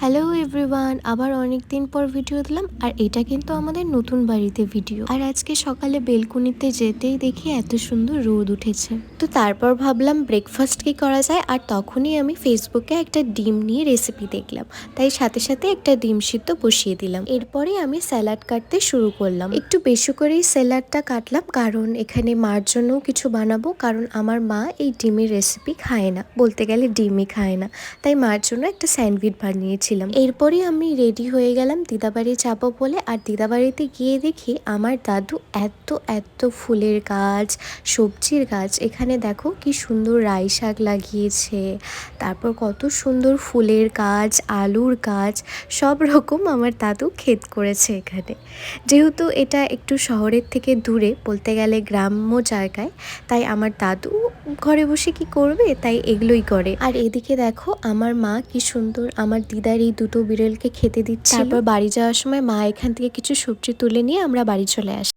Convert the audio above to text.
Hello everyone, আবার অনেক দিন পর ভিডিও দিলাম। আর এটা কিন্তু আমাদের নতুন বাড়িতে ভিডিও। আর আজকে সকালে বেলকুনিতে যেতেই দেখি এত সুন্দর রোদ উঠেছে। তো তারপর ভাবলাম ব্রেকফাস্ট কি করা যায়। আর তখনই আমি ফেসবুকে একটা ডিম নিয়ে রেসিপি দেখলাম, তাই সাথে সাথে একটা ডিম সিদ্ধ বসিয়ে দিলাম। এরপরে আমি স্যালাড কাটতে শুরু করলাম। একটু বেশি করেই স্যালাডটা কাটলাম, কারণ এখানে মার জন্যও কিছু বানাবো। কারণ আমার মা এই ডিমের রেসিপি খায় না, বলতে গেলে ডিমই খায় না, তাই মার জন্য একটা স্যান্ডউইচ বানিয়েছিলাম। এরপরে আমি রেডি হয়ে গেলাম দিদাবাড়ি যাবো বলে। আর দিদাবাড়িতে গিয়ে দেখি আমার দাদু এত এত ফুলের গাছ, সবজির গাছ, এখানে দেখো কি সুন্দর রাই শাক লাগিয়েছে, তারপর কত সুন্দর ফুলের গাছ, আলুর গাছ, সব রকম আমার দাদু ক্ষেত করেছে এখানে। যেহেতু এটা একটু শহরের থেকে দূরে, বলতে গেলে গ্রাম্য জায়গায়, তাই আমার দাদু ঘরে বসে কি করবে, তাই এগুলোই করে। আর এদিকে দেখো আমার মা কি সুন্দর আমার দিদার এই দুটো বিড়ালকে খেতে দিচ্ছে। তারপর বাড়ি যাওয়ার সময় মা এখান থেকে কিছু সবজি তুলে নিয়ে আমরা বাড়ি চলে আসি।